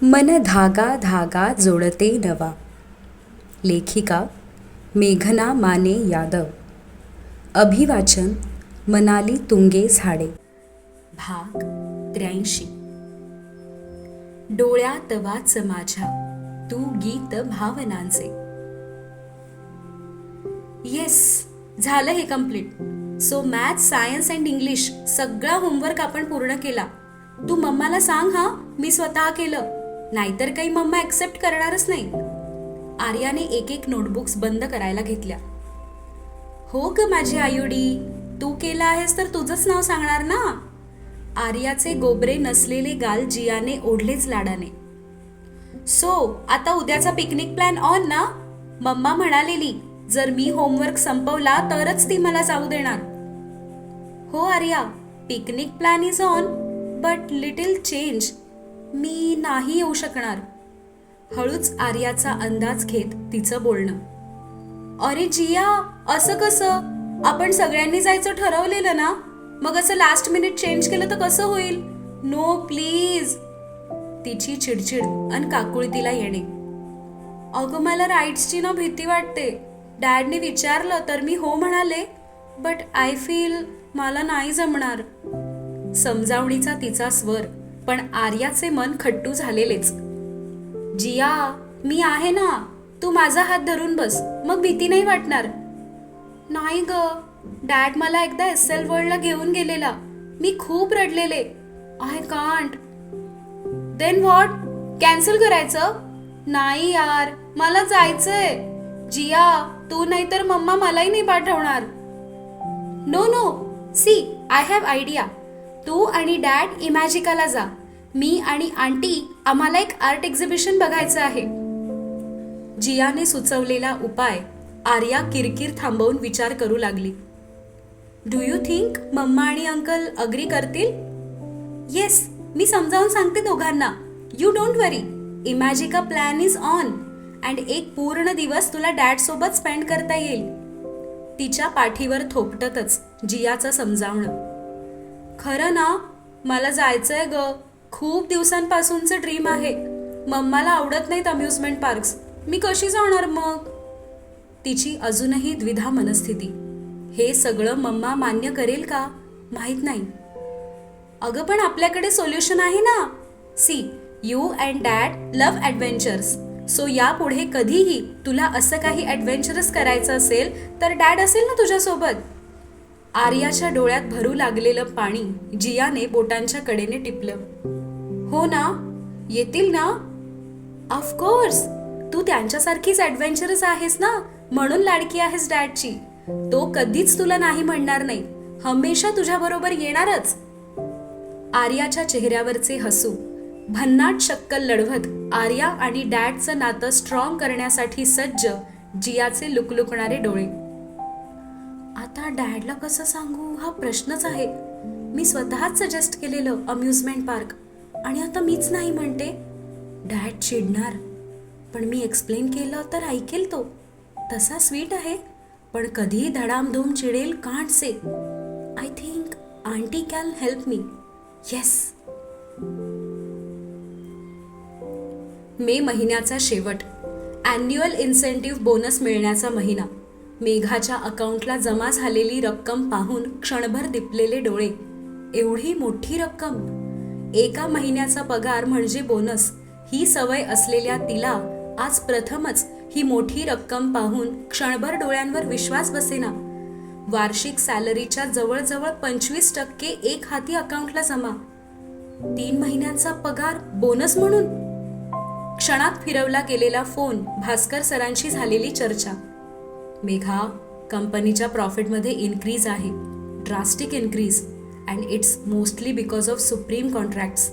मन धागा धागा जोडते नवा. लेखिका मेघना माने यादव. अभिवाचन मनाली तुंगे झाडे. भाग 83. डोळ्यात वाच माझ्या तू गीत भावनांचे. येस, झालं हे complete. So maths, science and English सगळा होमवर्क आपण पूर्ण केला. तू मम्माला सांग हा, मी स्वतः केलं, नाहीतर काही मम्मा ऍक्सेप्ट करणारच नाही. आर्याने एक एक नोटबुक्स बंद करायला घेतल्या. हो ग माझी आयुडी, तू केलं आहेस तर तुझंच नाव सांगणार ना. आर्याचे गोबरे नसलेले गाल जियाने ओढलेच लाडाने. सो आता उद्याचा पिकनिक प्लॅन ऑन ना. मम्मा म्हणालेली जर मी होमवर्क संपवला तरच ती मला जाऊ देणार. हो Arya, picnic plan is on, but little change. मी नाही येऊ शकणार. हळूच आर्याचा अंदाज घेत तिचं बोलणं. अरे जिया, असं कसं? आपण सगळ्यांनी जायचं ठरवलेलं ना. मग असं लास्ट मिनिट चेंज केलं तर कसं होईल? No please. तिची चिडचिड अन काकुळतीला येणे. अगं मला राईड्सची ना भीती वाटते. डॅडने विचारलं तर मी हो म्हणाले, बट आय फील मला नाही जमणार. समजावणीचा तिचा स्वर, पण आर्याचे मन खट्टू झालेलेच. जिया, मी आहे ना, तू माझा हात धरून बस, मग भीती नाही वाटणार. नाही ग, डॅड मला एकदा SL वर्ल्डला घेऊन गेलेला. मी खूप रडलेले. I can't. Then what? Cancel करायचं? नाही यार, मला जायचंय. जिया, तू नाही तर मम्मा मलाही नाही पाठवणार. No no, see I have idea. तू आणि डॅड इमॅजिकाला जा. मी आणि आंटी आम्हाला एक आर्ट एक्झिबिशन बघायचं आहे. जियाने सुचवलेला उपाय आर्या किरकिर थांबवून विचार करू लागली. डू यू थिंक मम्मा आणि अंकल अग्री करतील? येस, मी समजावून सांगते दोघांना. You don't worry. Imagica plan is on and एक पूर्ण दिवस तुला डॅड सोबत स्पेंड करता येईल. तिच्या पाठीवर थोपटतच जियाचं समजावणं. खरं ना, मला जायचंय ग. खूप दिवसांपासूनचं ड्रीम आहे. मम्माला आवडत नाहीत अम्युजमेंट पार्क्स. मी कशी जाणार मग? तिची अजूनही द्विधा मनस्थिती. हे सगळं मम्मा मान्य करेल का माहित नाही. अगं पण आपल्याकडे सोल्युशन आहे ना. See, you and dad love adventures. So यापुढे कधीही तुला असं काही ॲडव्हेंचरस करायचं असेल तर डॅड असेल ना तुझ्यासोबत. आर्याच्या डोळ्यात भरू लागलेलं पाणी जियाने बोटांच्या कडेने टिपलं. हो ना, येतील ना. ऑफकोर्स, तू त्यांच्यासारखीच ॲडव्हेंचरस आहेस ना, म्हणून लाडकी आहेस डॅडची. तो कधीच तुला नाही म्हणणार नाही. हमेशा तुझ्या बरोबर येणारच. आर्याच्या चेहऱ्यावरचे हसू भन्नाट शक्कल लढवत आर्या आणि डॅडचं नातं स्ट्रॉंग करण्यासाठी सज्ज जियाचे लुकलुकणारे डोळे. आता डॅडला कसं सांगू हा प्रश्नच आहे. मी स्वतःच सजेस्ट केलेलं अम्युजमेंट पार्क आणि आता मीच नाही म्हणते. डॅड चिडणार, पण मी एक्सप्लेन केलं तर ऐकेल तो. तसा स्वीट आहे, पण कधी धडामधूम चिडेल can't say. I think aunty can help me. Yes. May महिन्याचा शेवट. ॲन्युअल इन्सेंटिव्ह बोनस मिळण्याचा महिना. मेघाच्या अकाउंटला जमा झालेली रक्कम पाहून क्षणभर दिपलेले डोळे. एवढी मोठी रक्कम. एका महिन्याचा पगार म्हणजे बोनस ही सवय असलेल्या तिला आज प्रथमच ही मोठी रक्कम पाहून क्षणभर डोळ्यांवर विश्वास बसेना. वार्षिक सॅलरीच्या जवळजवळ 25% एक हाती अकाउंटला जमा. 3 महिन्यांचा पगार बोनस म्हणून. क्षणात फिरवला गेलेला फोन. भास्कर सरांशी झालेली चर्चा. मेघा, कंपनीच्या प्रॉफिटमध्ये इन्क्रीज आहे. Drastic increase. And it's mostly because of supreme contracts.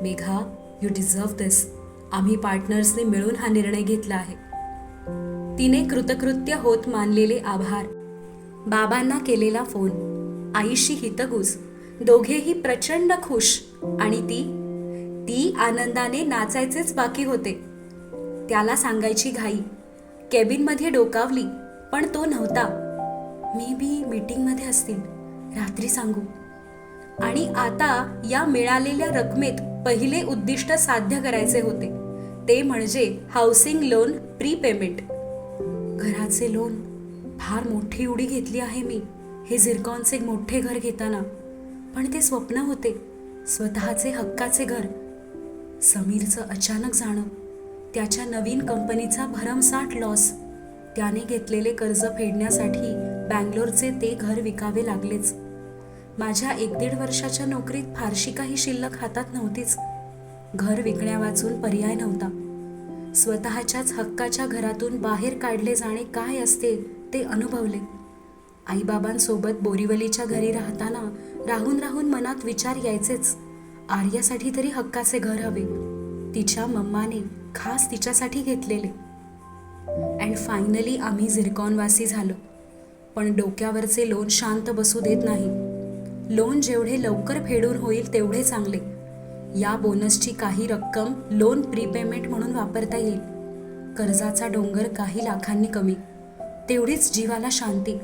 Megha, you deserve this. आम्ही पार्टनर्सने मिळून हा निर्णय घेतला आहे. तिने कृतकृत्य होत मानलेले आभार. बाबांना केलेला फोन. आईशी हितगुज. दोघेही प्रचंड खुश. आणि ती आनंदाने नाचायचेच बाकी होते. त्याला सांगायची घाई. केबिनमध्ये डोकावली, पण तो नव्हता. मे बी मीटिंगमध्ये असतील, रात्री सांगू. आणि आता या मिळालेल्या रकमेत पहिले उद्दिष्ट साध्य करायचे होते, ते म्हणजे हाऊसिंग लोन प्रीपेमेंट. घराचे लोन फार मोठी उडी घेतली आहे मी हे झिरकॉनचे मोठे घर घेताना, पण ते स्वप्न होते, स्वतःचे हक्काचे घर. समीरचं अचानक जाणं, त्याच्या नवीन कंपनीचा भरमसाठ लॉस, त्याने घेतलेले कर्ज फेडण्यासाठी बँगलोरचे ते घर विकावे लागलेच. माझ्या 1-1.5 वर्षाच्या नोकरीत फारशी काही शिल्लक हातात नव्हतीच. घर विकण्यावाचून पर्याय नव्हता. स्वतःच्याच हक्काच्या घरातून बाहेर काढले जाणे काय असते ते अनुभवले. आईबाबांसोबत बोरिवलीच्या घरी राहताना राहून राहून मनात विचार यायचेच, आर्यासाठी तरी हक्काचे घर हवे. तिच्या मम्माने खास तिच्यासाठी घेतलेले. अँड फायनली आम्ही झिरकॉनवासी झालो. पण डोक्यावरचे लोन शांत बसू देत नाही. लोन जेवढे लवकर फेडून होईल तेवढे चांगले. या बोनसची काही रक्कम लोन प्रीपेमेंट म्हणून वापरता येईल. कर्जाचा डोंगर काही लाखांनी कमी, तेवढीच जीवाला शांती.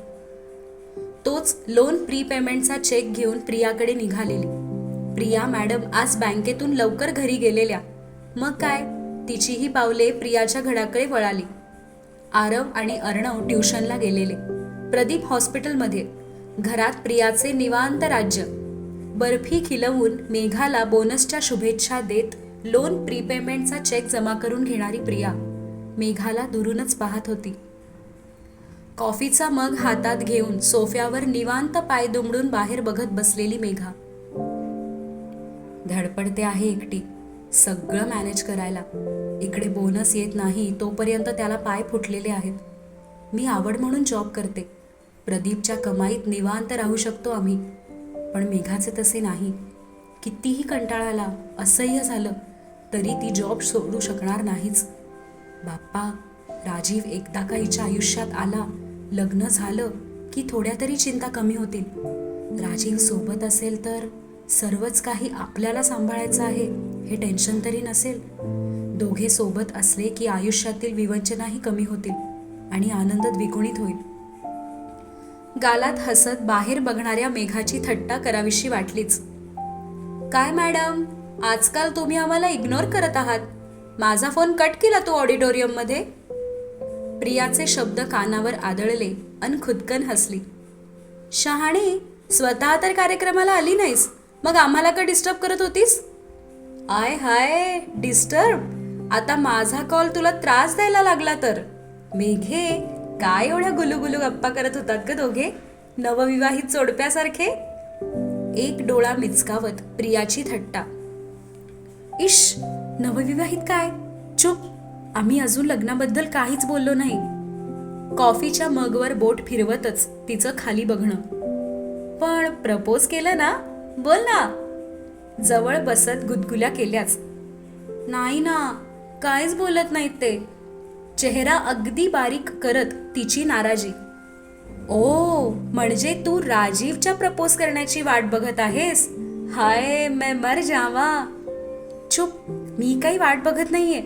तोच लोन प्रीपेमेंटचा चेक घेऊन प्रियाकडे निघालेली. प्रिया मॅडम आज बँकेतून लवकर घरी गेलेल्या. मग काय, तिचीही पावले प्रियाच्या घराकडे वळाली. आरव आणि अर्णव ट्युशनला गेलेले. प्रदीप हॉस्पिटलमध्ये. घरात प्रियाचे निवांत राज्य. बर्फी खिलवून मेघाला बोनसच्या शुभेच्छा देत लोन प्रीपेमेंटचा चेक जमा करून घेणारी प्रिया मेघाला दुरूनच पाहत होती. कॉफीचा मग हातात घेऊन सोफ्यावर निवांत पाय दुमडून बाहेर बघत बसलेली मेघा. धडपडते आहे एकटी सगळं मॅनेज करायला. इकडे बोनस येत नाही तोपर्यंत त्याला पाय फुटलेले आहेत. मी आवड म्हणून जॉब करते. प्रदीपच्या कमाईत निवांत राहू शकतो आम्ही. पण मेघाचे तसे नाही. कितीही कंटाळा आला, असह्य झालं तरी ती जॉब सोडू शकणार नाहीच. बाप्पा, राजीव एकदा का हिच्या आयुष्यात आला, लग्न झालं की थोड्या तरी चिंता कमी होतील. राजीव सोबत असेल तर सर्वच काही आपल्याला सांभाळायचं आहे हे टेन्शन तरी नसेल. दोघे सोबत असले की आयुष्यातील विवंचनाही कमी होतील आणि आनंद द्विगुणित होईल. गालात हसत बाहेर बघणाऱ्या मेघाची थट्टा करावीशी वाटलीच. काय मॅडम, आजकाल तुम्ही आम्हाला इग्नोर करत आहात. माझा फोन कट केला तू ऑडिटोरियममध्ये. प्रियाचे शब्द कानावर आदळले अन खुदकन हसली. शहाणे, स्वतः तर कार्यक्रमाला आली नाहीस, मग आम्हाला का डिस्टर्ब करत होतीस? I high, disturb? आता माझा कॉल तुला त्रास द्यायला लागला तर? मेघे, काय एवढ्या गुलुगुलू गप्पा करत होतात ग दोघे, नवविवाहित जोडप्यासारखे? एक डोळा मिचकावत प्रियाची थट्टा. इश, नवविवाहित काय? चुप, आम्ही अजून लग्नाबद्दल काहीच बोललो नाही. कॉफीच्या मगवर बोट फिरवतच तिचं खाली बघणं. पण प्रपोज केलं ना? बोल ना. जवळ बसत गुदगुल्या केल्याच. नाही ना, काहीच बोलत नाहीत ते. चेहरा अगदी बारीक करत तिची नाराजी. ओ, म्हणजे तू राजीवच्या प्रपोज करण्याची वाट बघत आहेस? हाय, मैं मर जावा. चुप, मी काही वाट बघत नाहीये.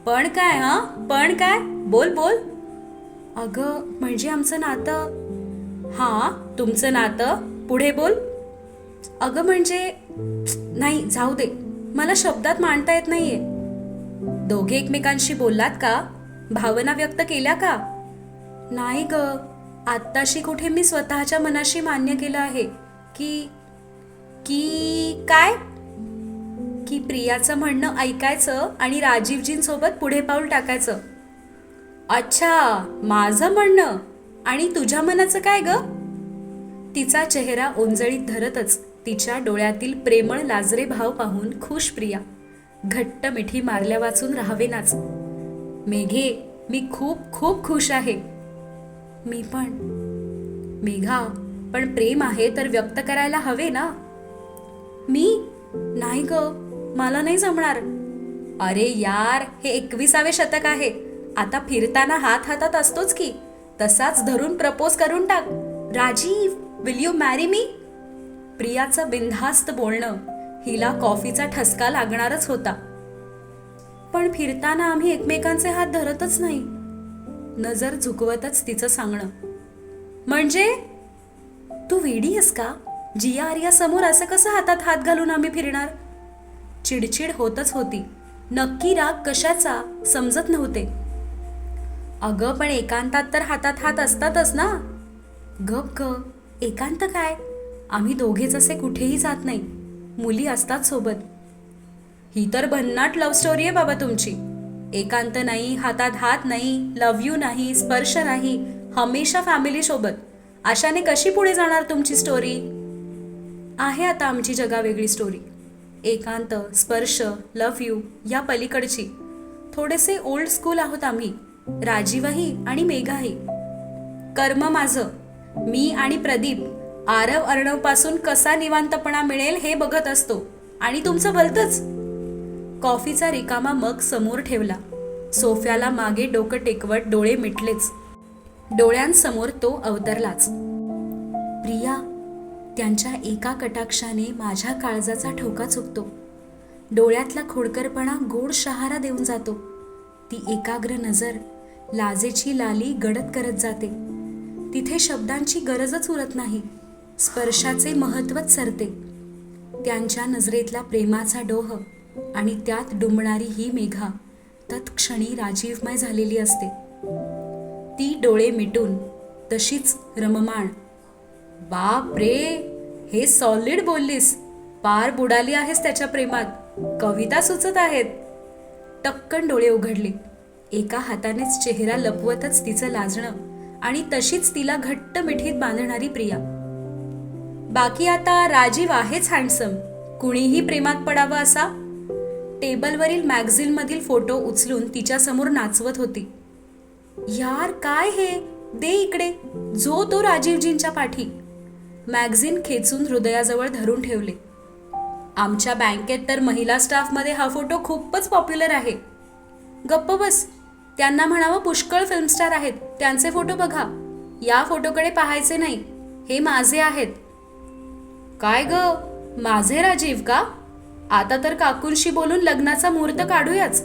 पण काय? हा, पण काय? बोल बोल. अगं, म्हणजे आमचं नातं. हा, तुमचं नातं, पुढे बोल. अगं म्हणजे, नाही जाऊ दे, मला शब्दात मांडता येत नाहीये. दोघे एकमेकांशी बोललात का? भावना व्यक्त केल्या का? नाही ग, आत्ताशी कुठे मी स्वतःच्या मनाशी मान्य केलं आहे की काय? की प्रियाचं म्हणणं ऐकायचं आणि राजीवजींसोबत पुढे पाऊल टाकायचं. अच्छा, माझं म्हणणं आणि तुझ्या मनाचं काय ग? तिचा चेहरा ओंजळीत धरतच तिच्या डोळ्यातील प्रेमळ लाजरे भाव पाहून खुश प्रिया घट्ट मिठी मारल्या वाचून राहावेनाच. मेघे, मी खूप खूप खुश आहे. मी पण. मेघा, पण प्रेम आहे तर व्यक्त करायला हवे ना? मी नाही ग, मला नाही जमणार. अरे यार, हे 21वे शतक आहे. आता फिरताना हात हातात असतोच की, तसाच धरून प्रपोज करून टाक. Rajiv, will you marry me? प्रियाचं बिनधास्त बोलणं हिला कॉफीचा ठसका लागणारच होता. पण फिरताना आम्ही एकमेकांचे हात धरतच नाही. नजर झुकवतच तिचं सांगणं. म्हणजे तू वेडी आहेस का? जिया आर्या समोर असं कसं हातात हात घालून आम्ही फिरणार? चिडचिड होतच होती. नक्की राग कशाचा समजत नव्हते. अगं पण एकांतात तर हातात हात असतातच ना. गप ग, एकांत काय? आम्ही दोघेच असे कुठेही जात नाही. मुली असतात सोबत. ही तर भन्नाट लव्ह स्टोरी आहे बाबा तुमची. एकांत नाही, हातात हात नाही, लव्ह यू नाही, स्पर्श नाही, हमेशा फॅमिली सोबत. अशाने कशी पुढे जाणार तुमची स्टोरी? आहे आता आमची जगावेगळी स्टोरी. एकांत, स्पर्श, लव्ह यू या पलीकडची. थोडेसे ओल्ड स्कूल आहोत आम्ही, राजीवही आणि मेघाही. कर्म माझं, मी आणि प्रदीप आरव अर्णव पासून कसा निवांतपणा मिळेल हे बघत असतो. आणि तुमचं भलतंच. कॉफीचा रिकामा मग समोर ठेवला. सोफ्याला मागे डोकं टेकवत डोळे मिटलेच. डोळ्यांसमोर तो अवतरलाच. प्रिया, त्यांच्या एका कटाक्षाने माझ्या काळजाचा ठोका चुकतो. डोळ्यातला खोडकरपणा गोड शहारा देऊन जातो. ती एकाग्र नजर लाजेची लाली गडद करत जाते. तिथे शब्दांची गरजच उरत नाही. स्पर्शाचे महत्वच सरते. त्यांच्या नजरेतला प्रेमाचा डोह आणि त्यात डुंबणारी ही मेघा तत्क्षणी राजीवमय झालेली असते. ती डोळे मिटून तशीच रममाण. बाप रे, हे सॉलिड बोललीस. पार बुडाली आहेस त्याच्या प्रेमात. कविता सुचत आहेत. टक्कन डोळे उघडले. एका हातानेच चेहरा लपवतच तिचं लाजणं आणि तशीच तिला घट्ट मिठीत बांधणारी प्रिया. बाकी आता राजीव आहेच हँडसम. कुणीही प्रेमात पडावं असा. टेबलवरील मॅगझिन मधील फोटो उचलून तिच्या समोर नाचवत होती. यार काय हे, दे इकडे. जो तो राजीवजींच्या पाठी. मॅगझिन खेचून हृदयाजवळ धरून ठेवले. आमच्या बँकेत तर महिला स्टाफमध्ये हा फोटो खूपच पॉप्युलर आहे. गप्प बस. त्यांना म्हणावं पुष्कळ फिल्म स्टार आहेत, त्यांचे फोटो बघा. या फोटोकडे पाहायचे नाही. हे माझे आहेत. काय ग, माझे राजीव का? आता तर काकूंशी बोलून लग्नाचा मुहूर्त काढूयाच.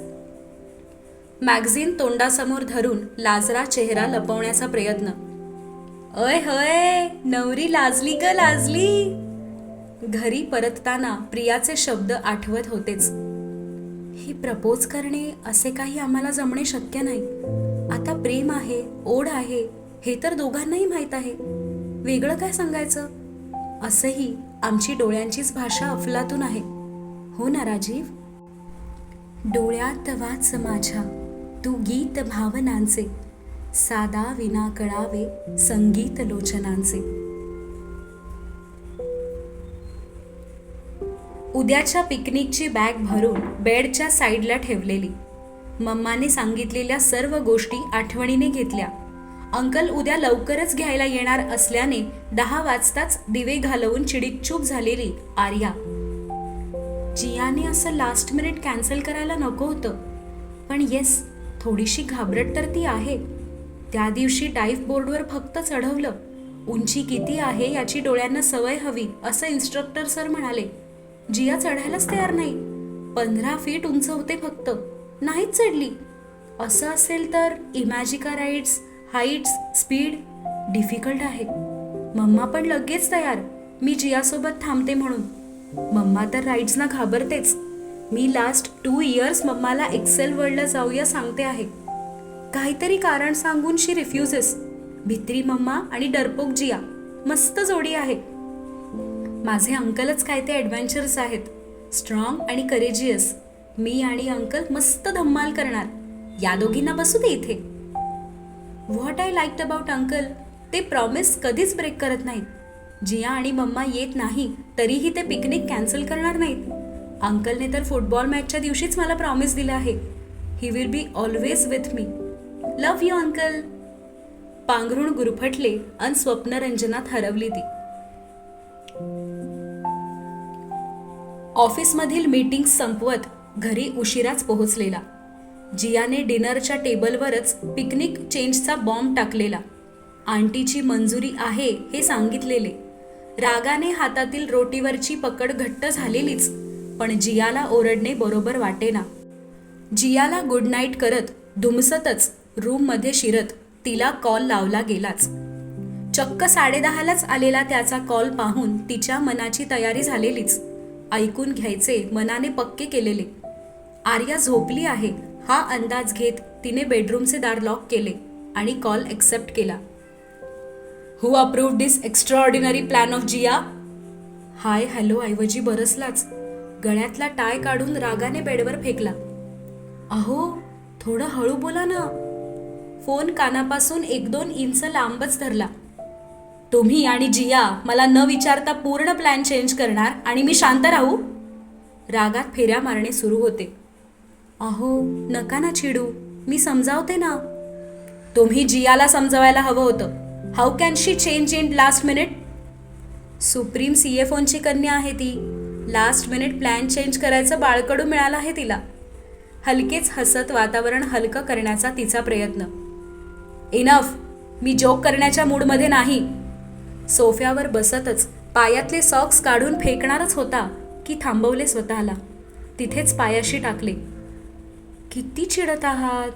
मॅगझिन तोंडासमोर धरून लाजरा चेहरा लपवण्याचा प्रयत्न. अय हय, नवरी लाजली ग लाजली. घरी परतताना प्रियाचे शब्द आठवत होतेच. ही प्रपोज करणे असे काही आम्हाला जमणे शक्य नाही. आता प्रेम आहे, ओढ आहे, हे तर दोघांनाही माहीत आहे. वेगळं काय सांगायचं? असंही आमची डोळ्यांचीच भाषा अफलातून आहे. हो ना राजीव? डोळ्यात वाच माझ्या तू गीत भावनांचे, साधा विना कळावे संगीत लोचनांचे. उद्याच्या पिकनिकची बॅग भरून बेडच्या साईडला ठेवलेली. मम्माने सांगितलेल्या सर्व गोष्टी आठवणीने घेतल्या. अंकल उद्या लवकरच घ्यायला येणार असल्याने 10 वाजताच दिवे घालवून चिडीचूप झालेली आर्या. जियाने असं लास्ट मिनिट कॅन्सल करायला नको होतं. पण येस, थोडीशी घाबरट तर ती आहे. त्या दिवशी डाईव्ह बोर्डवर फक्त चढवलं. उंची किती आहे याची डोळ्यांना सवय हवी असं इन्स्ट्रक्टर सर म्हणाले. जिया चढायलाच तयार नाही. 15 फीट उंच होते फक्त. नाहीच चढली. असं असेल तर Imagica rides, heights, speed difficult आहे. मम्मा पण लगेच तयार, मी जियासोबत थांबते म्हणून. मम्मा तर राईड्सना घाबरतेच. मी लास्ट 2 इयर्स मम्माला एक्सेल वर्ल्डला जाऊया सांगते आहे. काहीतरी कारण सांगून शी रिफ्युजेस. भित्री मम्मा आणि डरपोक जिया मस्त जोडी आहे. माझे अंकलच काय ते ॲडव्हेंचर्स आहेत. स्ट्रॉंग आणि करेजियस. मी आणि अंकल मस्त धम्माल करणार. या दोघींना बसू दे इथे. What I liked about uncle, ते प्रॉमिस कधीच ब्रेक करत नाहीत. जिया आणि मम्मा येत नाही तरीही ते पिकनिक कॅन्सल करणार नाहीत. अंकलने तर फुटबॉल मॅचच्या दिवशीच मला प्रॉमिस दिलं आहे. He will be always with me. Love you uncle. पांघरुण गुरफटले अन स्वप्नरंजनात हरवली ती. ऑफिसमधील मीटिंग संपवत घरी उशिराच पोहोचलेला. जियाने डिनरच्या टेबलवरच पिकनिक चेंजचा बॉम्ब टाकलेला. आंटीची मंजुरी आहे हे सांगितलेले. रागाने हातातील रोटीवरची पकड घट्ट झालेलीच. पण जियाला ओरडणे बरोबर वाटेना. जियाला गुड नाईट करत धुमसतच रूममध्ये शिरत तिला कॉल लावला गेलाच. चक्क 10:30लाच आलेला त्याचा कॉल पाहून तिच्या मनाची तयारी झालेलीच. ऐकून घ्यायचे मनाने पक्के केलेले. आर्या झोपली आहे हा अंदाज घेत तिने बेडरूमचे दार लॉक केले आणि कॉल एक्सेप्ट केला. Who approved this extraordinary plan of Jiya? Hi hello ऐवजी बरसलाच. गळ्यातला टाय काढून रागाने बेडवर फेकला. अहो थोडं हळू बोला ना. फोन कानापासून 1-2 इंच लांबच धरला. तुम्ही आणि जिया मला न विचारता पूर्ण प्लॅन चेंज करणार आणि मी शांत राहू? रागात फेऱ्या मारणे सुरू होते. अहो नका ना चिडू, मी समजावते ना. तुम्ही जियाला समजवायला हवं होतं. How can she change in last minute? Supreme CFOची कन्या आहे ती. लास्ट मिनिट प्लॅन चेंज करायचं बाळकडू मिळालं आहे तिला. हलकेच हसत वातावरण हलकं करण्याचा तिचा प्रयत्न. इनफ, मी जोक करण्याच्या मूडमध्ये नाही. सोफ्यावर बसतच पायातले सॉक्स काढून फेकणारच होता की थांबवले स्वतःला. तिथेच पायाशी टाकले. किती चिडत आहात?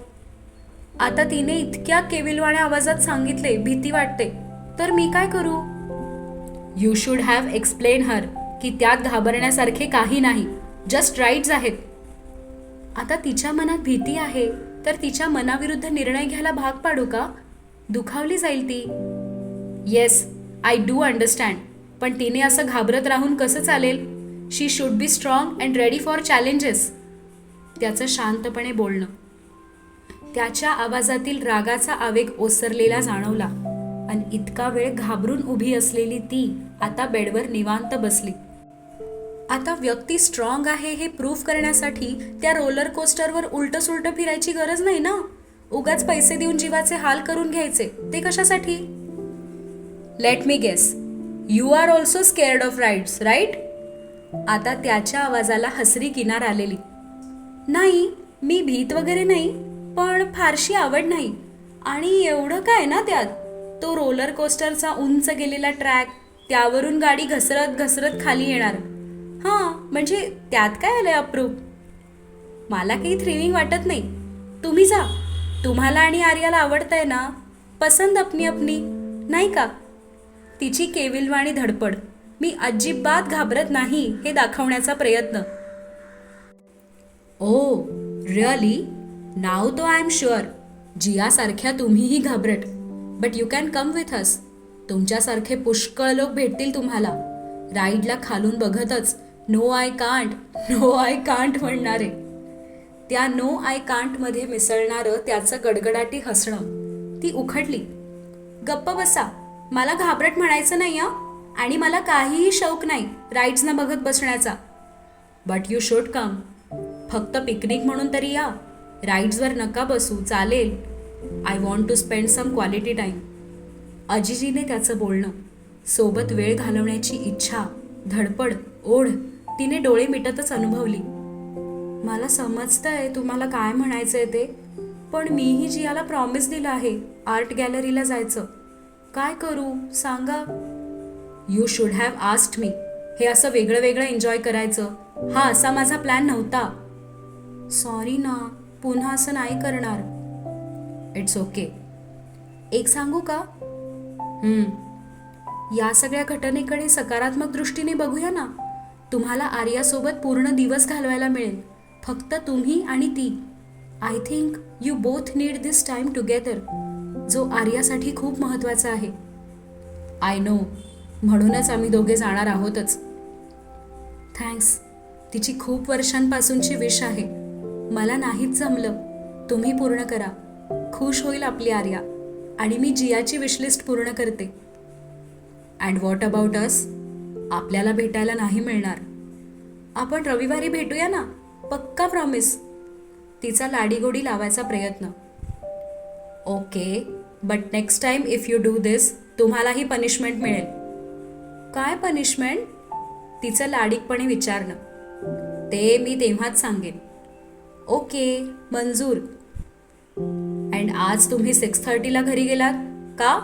आता तिने इतक्या केविलवाण्या आवाजात सांगितले भीती वाटते. तर मी काय करू? You should have explain her की त्यात घाबरण्यासारखे काही नाही. जस्ट राईट्स आहेत. आता तिच्या मनात भीती आहे तर तिच्या मनाविरुद्ध निर्णय घ्यायला भाग पाडू का? दुखावली जाईल ती. Yes I do understand. पण तिने असं घाबरत राहून कसं चालेल? She should be strong and ready for challenges. त्याचं शांतपणे बोलणं. त्याच्या आवाजातील रागाचा आवेग ओसरलेला जाणवला आणि इतका वेळ घाबरून उभी असलेली ती आता बेडवर निवांत बसली. आता व्यक्ती स्ट्रॉंग आहे हे प्रूव्ह करण्यासाठी त्या रोलर कोस्टरवर उलटं सुलटं फिरायची गरज नाही ना. उगाच पैसे देऊन जीवाचे हाल करून घ्यायचे ते कशासाठी? Let me guess, you are also scared of rides, right? आता त्याच्या आवाजाला हसरी किनार आलेली. नाही, मी भीत वगैरे नाही, पण फारशी आवड नाही. आणि एवढं काय ना त्यात? तो रोलर कोस्टरचा उंच गेलेला ट्रॅक, त्यावरून गाडी घसरत घसरत खाली येणार. हां, म्हणजे त्यात काय आलंय अप्रूप? मला काही थ्रिलिंग वाटत नाही. तुम्ही जा. तुम्हाला आणि आर्याला आवडतंय ना? पसंत अपनी अपनी, नाही का? तिची केविलवाणी धडपड. मी अजिबात घाबरत नाही हे दाखवण्याचा प्रयत्न. Oh really? नाव तो आय एम शुअर. जियासारख्या तुम्हीही घाबरट. But you can come with us. तुमच्यासारखे पुष्कळ लोक भेटतील तुम्हाला. राईडला खालून बघतच no I can't, no I can't म्हणणारे. त्या नो आय कांटमध्ये मिसळणारं त्याचं गडगडाटी हसणं. ती उखडली. गप्प बसा. मला घाबरट म्हणायचं नाही हं. आणि मला काहीही शौक नाही राईड्सना बघत बसण्याचा. But you should come. फक्त पिकनिक म्हणून तरी या. राईड्सवर नका बसू, चालेल? I want to spend some quality time. अजिजीने त्याचं बोलणं, सोबत वेळ घालवण्याची इच्छा, धडपड, ओढ तिने डोळे मिटतच अनुभवली. मला समजतंय तुम्हाला काय म्हणायचंय ते, पण मीही जियाला प्रॉमिस दिलं आहे आर्ट गॅलरीला जायचं. काय करू सांगा? You should have asked me. हे असं वेगळं वेगळं एन्जॉय करायचं हा असा माझा प्लॅन नव्हता. सॉरी ना, पुन्हा असं नाही करणार. It's okay. एक सांगू का? या सगळ्या घटनेकडे सकारात्मक दृष्टीने बघूया ना. तुम्हाला आर्यासोबत पूर्ण दिवस घालवायला मिळेल. फक्त तुम्ही आणि ती. I think you both need this time together, जो आर्यासाठी खूप महत्त्वाचा आहे. आय नो, म्हणूनच आम्ही दोघे जाणार आहोतच. थँक्स. तिची खूप वर्षांपासूनची विश आहे. मला नाहीच जमलं, तुम्ही पूर्ण करा. खुश होईल आपली आर्या. आणि मी जियाची विशलिस्ट पूर्ण करते. And what about us? आपल्याला भेटायला नाही मिळणार. आपण रविवारी भेटूया ना, पक्का प्रॉमिस. तिचा लाडीगोडी लावायचा प्रयत्न. Okay, but next time if you do this तुम्हालाही पनिशमेंट मिळेल. काय पनिशमेंट? तिचं लाडीकपणे विचारणं. ते मी तेव्हाच सांगेन. ओके, मंजूर. अँड आज तुम्ही 6:30ला घरी गेलात का?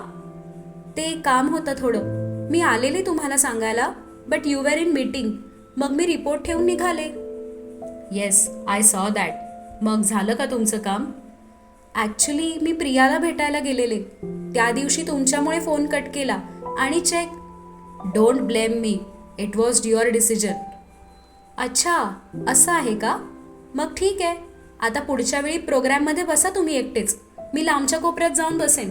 ते काम होतं थोडं. मी आलेले तुम्हाला सांगायला, but you were in meeting. मग मी रिपोर्ट ठेवून निघाले. Yes, I saw that. मग झालं का तुमचं काम? ॲक्च्युली मी प्रियाला भेटायला गेलेले. त्या दिवशी तुमच्यामुळे फोन कट केला आणि check. Don't blame me, it was your decision. अच्छा, असं आहे का? मग ठीक आहे. आता पुढच्या वेळी प्रोग्राममध्ये बसा तुम्ही एकटेच. मी लांबच्या कोपऱ्यात जाऊन बसेन.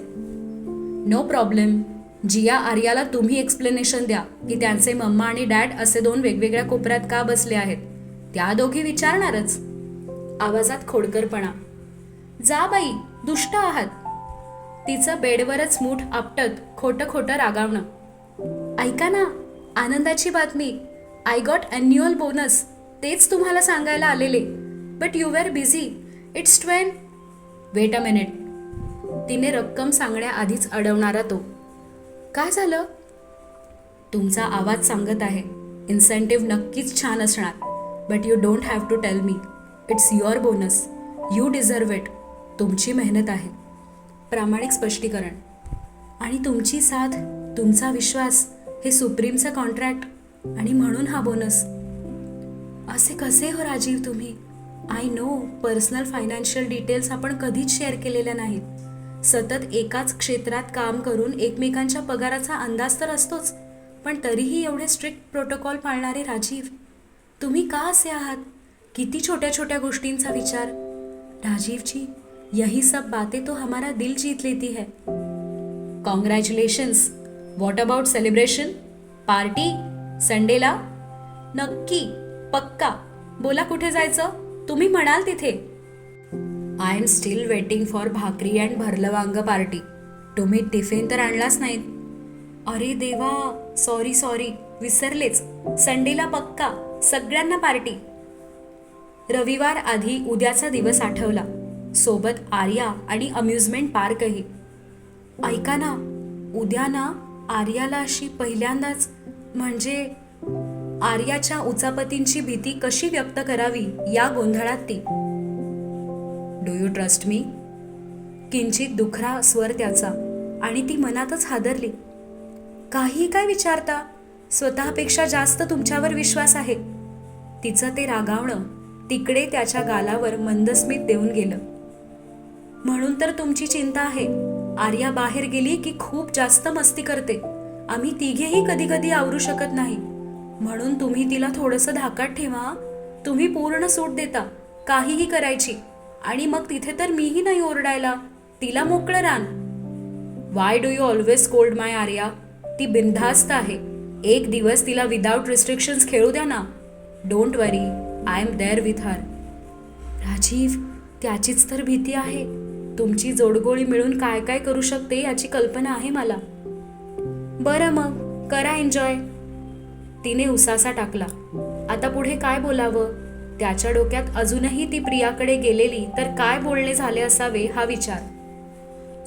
No problem. जिया, आर्याला तुम्ही एक्सप्लेनेशन द्या की त्यांचे मम्मा आणि डॅड असे 2 वेगवेगळ्या कोपऱ्यात का बसले आहेत. त्या दोघी विचारणारच. आवाजात खोडकरपणा. जा बाई, दुष्ट आहात. तिचं बेडवरच मूठ आपटत खोटं खोटं रागावणं. ऐका ना, आनंदाची बातमी. I got annual bonus. तेच तुम्हाला सांगायला आलेले. But you were busy. It's 12. Wait a minute. तिने रक्कम सांगण्याआधीच अडवणारा तो. काय झालं? तुमचा आवाज सांगत आहे इन्सेंटिव्ह नक्कीच छान असणार. But you don't have to tell me. It's your bonus. You deserve it. तुमची मेहनत आहे. प्रामाणिक स्पष्टीकरण. आणि तुमची साथ, तुमचा विश्वास हे सुप्रीमचं कॉन्ट्रॅक्ट, आणि म्हणून हा बोनस. असे कसे हो राजीव तुम्ही? I know personal financial details आपण कधीच शेअर केलेल्या नाहीत. सतत एकाच क्षेत्रात काम करून एकमेकांच्या पगाराचा अंदाज तर असतोच, पण तरीही एवढे स्ट्रिक्ट प्रोटोकॉल पाळणारे राजीव, तुम्ही का असे आहात? किती छोट्या छोट्या गोष्टींचा विचार. राजीव जी, यही सब बातें तो हमारा दिल जीत लेती है. Congratulations. What about celebration? Party? संडेला? नक्की, पक्का. बोला कुठे जायचं? तुम्ही म्हणाल तिथे. I am still waiting for bhakri and bharla vanga party. तुम्ही टिफिन तर आणलाच नाहीत. अरे देवा, सॉरी, विसरलेच. संडेला पक्का, सगळ्यांना पार्टी. रविवार आधी उद्याचा दिवस आठवला. सोबत आर्या आणि अम्युजमेंट पार्कही. ऐका ना, उद्या ना आर्याला अशी पहिल्यांदाच, म्हणजे आर्याच्या उचापतींची भीती कशी व्यक्त करावी या गोंधळात ती. Do you trust me? किंचित दुखरा स्वर त्याचा, आणि ती मनातच हादरली. काही काय विचारता? स्वतःपेक्षा जास्त तुमच्यावर विश्वास आहे. तिचं ते रागावणं तिकडे त्याच्या गालावर मंदस्मित देऊन गेलं. म्हणून तर तुमची चिंता आहे. आर्या बाहेर गेली की खूप जास्त मस्ती करते. आम्ही तिघेही कधी कधी आवरू शकत नाही. म्हणून तुम्ही तिला थोडंसं धाकात ठेवा. तुम्ही पूर्ण सूट देता काहीही करायची, आणि मग तिथे तर मीही नाही ओरडायला. तिला मोकळं रान. Why do you always scold my Arya? ती बिनधास्त आहे. एक दिवस तिला विदाउट रिस्ट्रिक्शन्स खेळू द्या ना. Don't worry, I am there with her. Rajiv, त्याचीच तर भीती आहे. तुमची जोडगोळी मिळून काय काय करू शकते याची कल्पना आहे मला. बरं मग करा एन्जॉय. तिने उसासा टाकला. आता पुढे काय बोलावं? त्याच्या डोक्यात अजूनही ती प्रियाकडे गेलेली तर काय बोलणे झाले असावे हा विचार.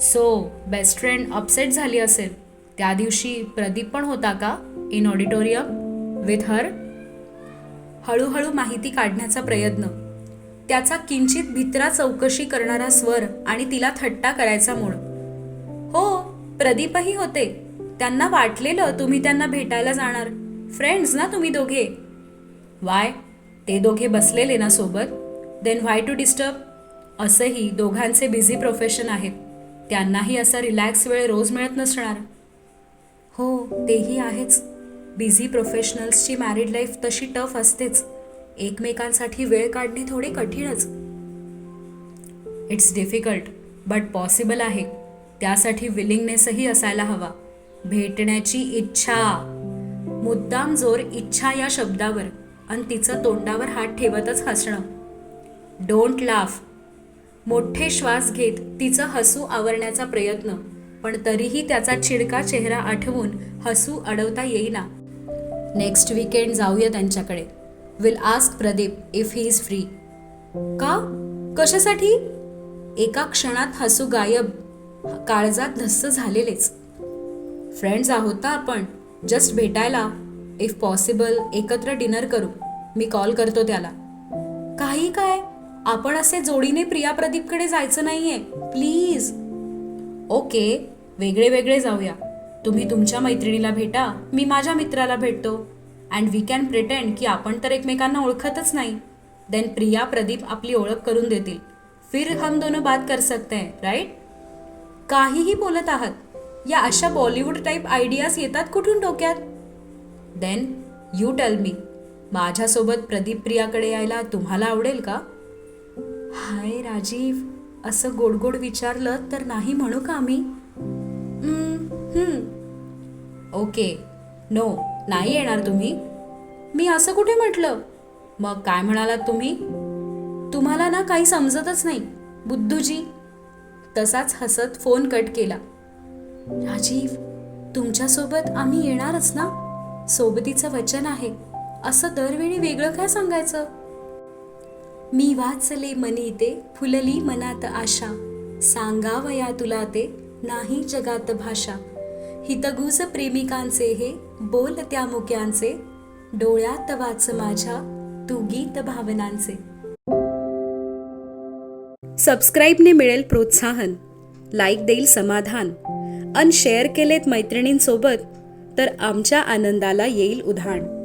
सो बेस्ट फ्रेंड अपसेट झाली असेल. त्या दिवशी प्रदीप पण होता का इन ऑडिटोरियम विथ हर? हळूहळू माहिती काढण्याचा प्रयत्न. त्याचा किंचित भित्रा चौकशी करणारा स्वर आणि तिला थट्टा करायचा मूड. हो, प्रदीपही होते. त्यांना वाटलेलं तुम्ही त्यांना भेटायला जाणार. फ्रेंड्स ना तुम्ही दोघे. वाय? ते दोघे बसलेले ना सोबत. Then why to disturb? असंही दोघांचे बिझी प्रोफेशन आहेत. त्यांनाही असा रिलॅक्स वेळ रोज मिळत नसणार. हो, तेही आहेच. बिझी प्रोफेशनल्सची मॅरिड लाईफ तशी टफ असतेच. एकमेकांसाठी वेळ काढणे थोडे कठीणच. इट्स डिफिकल्ट बट पॉसिबल आहे. त्यासाठी विलिंगनेसही असायला हवा. भेटण्याची इच्छा. मुद्दाम जोर इच्छा या शब्दावर, आणि तिचं तोंडावर हात ठेवतच हसणं. Don't laugh. मोठे श्वास घेत तिचं हसू आवरण्याचा प्रयत्न, पण तरीही त्याचा चिडका चेहरा आठवून हसू अडवता येईना. नेक्स्ट वीकेंड जाऊया त्यांच्याकडे. Will ask Pradeep if he is free. का? कशासाठी? एका क्षणात हसू गायब. काळजात धस्स झालेलेच. फ्रेंड्स आहोत ना आपण. जस्ट भेटायला. इफ पॉसिबल एकत्र डिनर करू. मी कॉल करतो त्याला. काही काय, आपण असे जोडीने प्रिया प्रदीपकडे जायचं नाहीये प्लीज. ओके, वेगळे वेगळे जाऊया. तुम्ही तुमच्या मैत्रिणीला भेटा, मी माझ्या मित्राला भेटतो. अँड वी कॅन प्रिटेंड की आपण तर एकमेकांना ओळखतच नाही. देन प्रिया प्रदीप आपली ओळख करून देतील. फिर हम दोनों बात कर सकते हैं, राईट? काहीही बोलत आहात. या अशा बॉलिवूड टाईप आयडियाज येतात कुठून डोक्यात? देन यू टेल मी, माझ्यासोबत प्रदीप प्रियाकडे यायला तुम्हाला आवडेल का? हाय राजीव, असं गोड गोड विचारलं तर नाही म्हणू का आम्ही? ओके, नो, नाही येणार तुम्ही? मी असं कुठे म्हटलं? मग काय म्हणालात तुम्ही? तुम्हाला ना काही समजतच नाही बुद्धूजी. तसाच हसत फोन कट केला. राजीव, तुमच्यासोबत आम्ही येणारच ना, सोबतीचं वचन आहे. असं दरवेळी वेगळं काय सांगायचं? मी वाचले मनी ते, फुलली मनात आशा, सांगावया तुला ते, नाही जगात भाषा. हितगुज प्रेमिकांचे हे बोल त्या मुक्यांचे, डोळ्यात वाच माझ्या तू गीत भावनांचे. सबस्क्राईबने मिळेल प्रोत्साहन, लाईक देईल समाधान, अन शेअर केलेत मैत्रिणींसोबत तर आमच्या आनंदाला येईल उधाण.